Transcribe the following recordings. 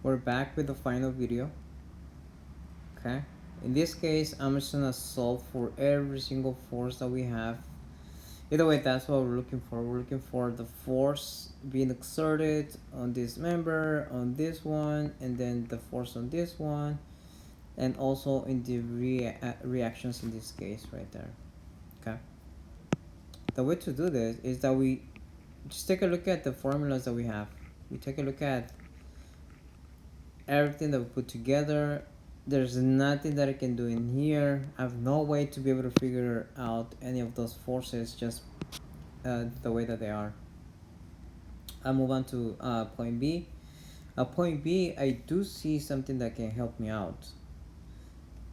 We're back with the final video. Okay, in this case I'm just gonna solve for every single force that we have. Either way, that's what we're looking for. We're looking for the force being exerted on this member, on this one, and then the force on this one, and also in the reactions in this case right there. Okay, the way to do this is that we just take a look at the formulas that we have. We take a look at everything that we put together. There's nothing that I can do in here. I have no way to be able to figure out any of those forces just the way that they are. I move on to point B. Point B, I do see something that can help me out.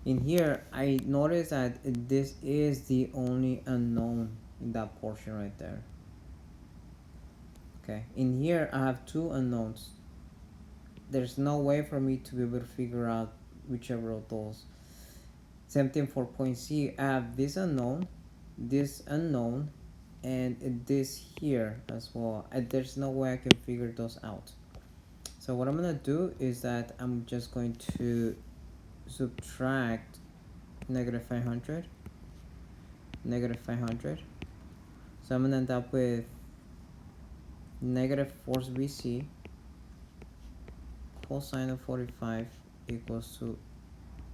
In here, I notice that this is the only unknown in that portion right there. Okay, in here I have two unknowns. There's no way for me to be able to figure out whichever of those. Same thing for point C. I have this unknown, and this here as well. There's no way I can figure those out. So what I'm gonna do is that I'm just going to subtract negative 500, negative 500. So I'm gonna end up with negative force BC cosine of 45 equals to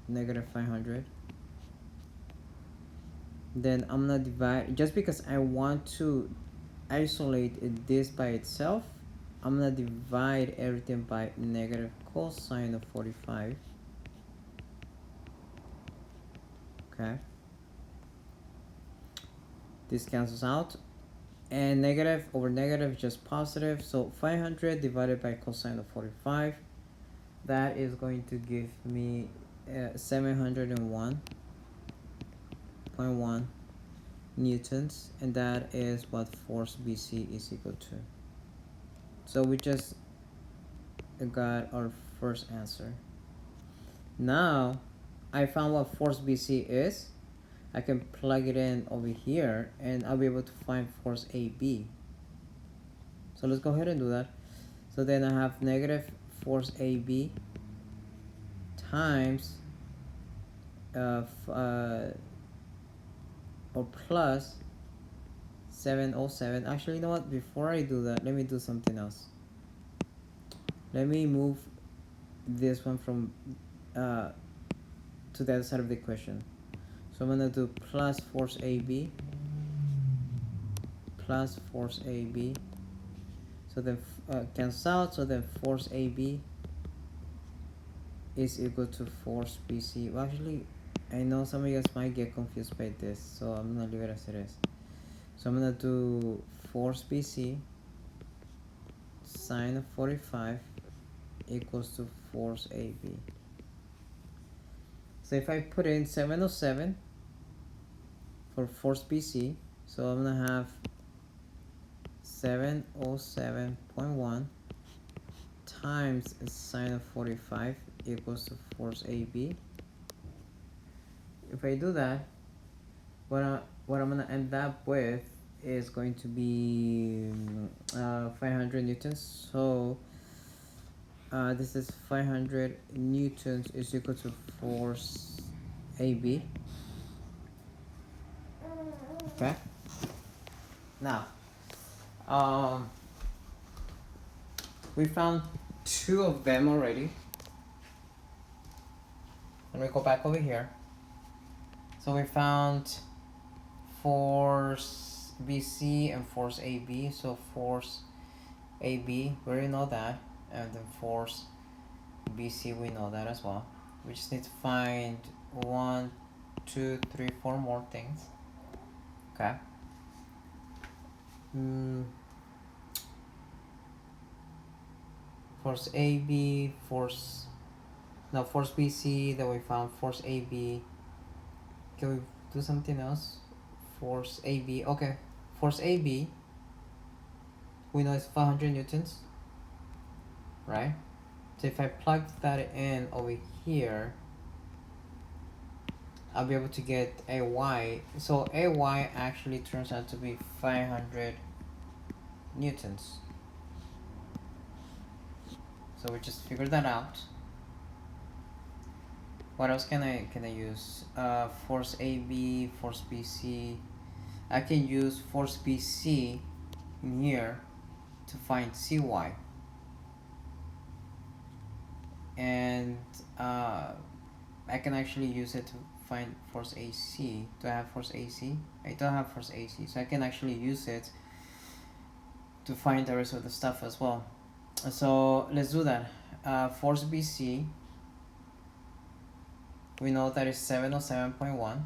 negative 500. Then I'm gonna divide, just because I want to isolate this by itself, I'm gonna divide everything by negative cosine of 45. Okay, this cancels out, and negative over negative is just positive, so 500 divided by cosine of 45, that is going to give me 701.1 newtons, and that is what force BC is equal to. So we just got our first answer. Now I found what force BC is. I can plug it in over here and I'll be able to find force AB. So let's go ahead and do that. So then I have negative force AB times or plus 707. Actually, you know what? Before I do that, let me do something else. Let me move this one from to the other side of the equation. So I'm gonna do plus force AB plus force AB. So then cancel out. So then force AB is equal to force BC. Well, actually, I know some of you guys might get confused by this, so I'm gonna leave it as it is. So I'm gonna do force BC sine of 45 equals to force AB. So if I put in 707 for force BC, so I'm gonna have 707.1 times sine of 45 equals to force AB. If I do that, what I'm gonna end up with is going to be 500 newtons. So this is 500 newtons is equal to force AB. Okay. Now, we found two of them already. Let me go back over here. So we found force BC and force AB. So force AB, we already know that, and then force BC, we know that as well. We just need to find 1, 2, 3, 4 more things. Okay. Force AB, force BC, then we found force AB. Can we do something else? Force AB, okay. Force AB, we know it's 500 newtons, right? So if I plug that in over here, I'll be able to get AY. So AY actually turns out to be 500 newtons. So So we just figured that out. What else can I use? Force AB, force BC. I can use force BC in here to find CY. And I can actually use it to find force AC. Do I have force AC? I don't have force AC, so I can actually use it to find the rest of the stuff as well. So let's do that. Force BC, we know that is 707.1.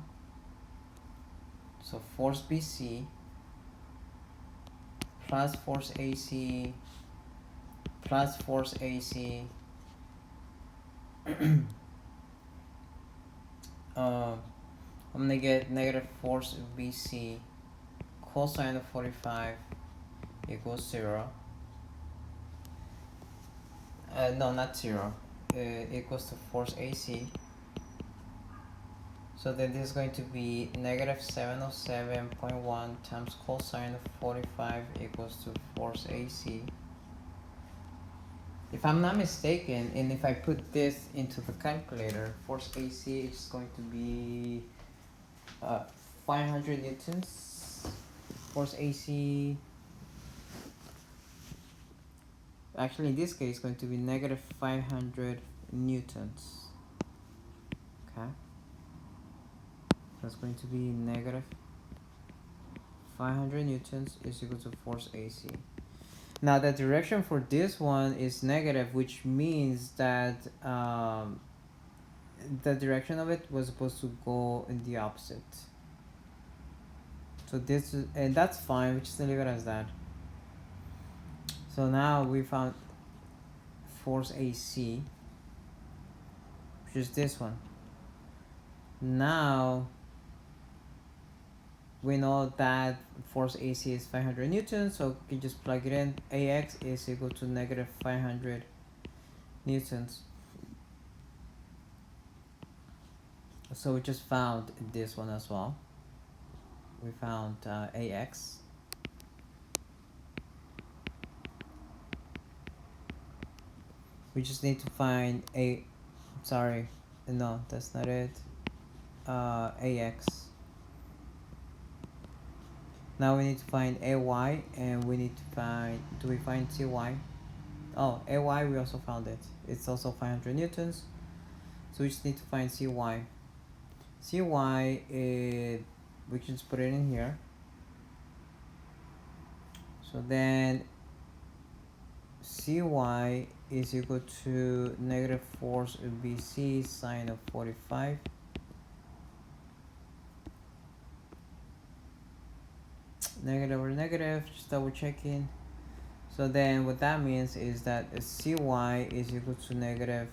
So force BC plus force AC plus force AC I'm gonna get negative force BC cosine of 45 equals 0. No, not 0. Equals to force AC. So then this is going to be negative 707.1 times cosine of 45 equals to force AC. If I'm not mistaken, and if I put this into the calculator, force AC is going to be 500 newtons. Force AC, actually in this case, going to be negative 500 newtons. Okay, that's going to be negative 500 newtons is equal to force AC. Now the direction for this one is negative, which means that the direction of it was supposed to go in the opposite. So this is, and that's fine, we just leave it as that. So now we found force AC, which is this one. Now we know that force AC is 500 newtons, so we can just plug it in. AX is equal to negative 500 newtons. So we just found this one as well. We found AX. We just need to find sorry, no, that's not it. AX. Now we need to find AY, and we need to find, do we find CY? Oh, AY, we also found it. It's also 500 newtons. So we just need to find CY. CY, we can just put it in here. So then CY is equal to negative force BC sine of 45. Negative or negative, just double checking. So then what that means is that CY is equal to negative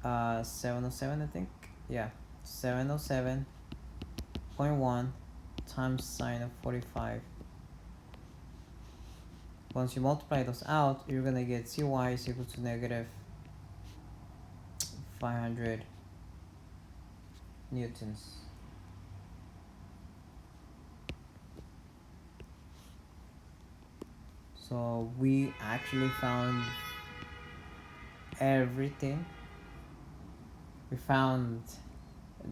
707, I think. Yeah, 707.1 times sine of 45. Once you multiply those out, you're gonna get CY is equal to negative 500 newtons. So we actually found everything. We found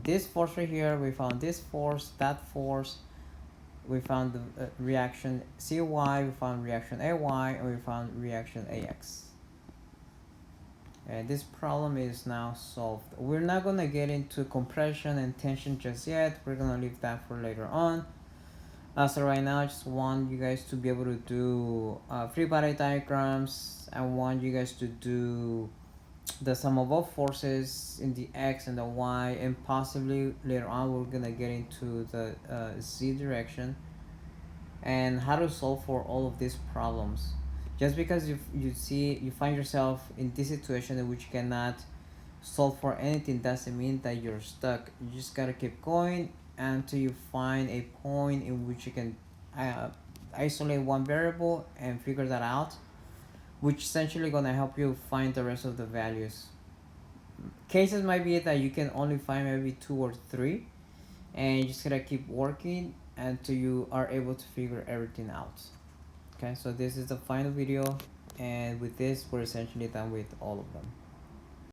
this force right here, we found this force, that force, we found the reaction CY, we found reaction AY, and we found reaction AX. And this problem is now solved. We're not gonna get into compression and tension just yet. We're gonna leave that for later on. So right now I just want you guys to be able to do free body diagrams. I want you guys to do the sum of all forces in the X and the Y, and possibly later on we're gonna get into the Z direction and how to solve for all of these problems. Just because you find yourself in this situation in which you cannot solve for anything doesn't mean that you're stuck. You just gotta keep going until you find a point in which you can isolate one variable and figure that out, which essentially gonna help you find the rest of the values. Cases might be that you can only find maybe 2 or 3, and you just gotta keep working until you are able to figure everything out. Okay, so this is the final video. And with this, we're essentially done with all of them.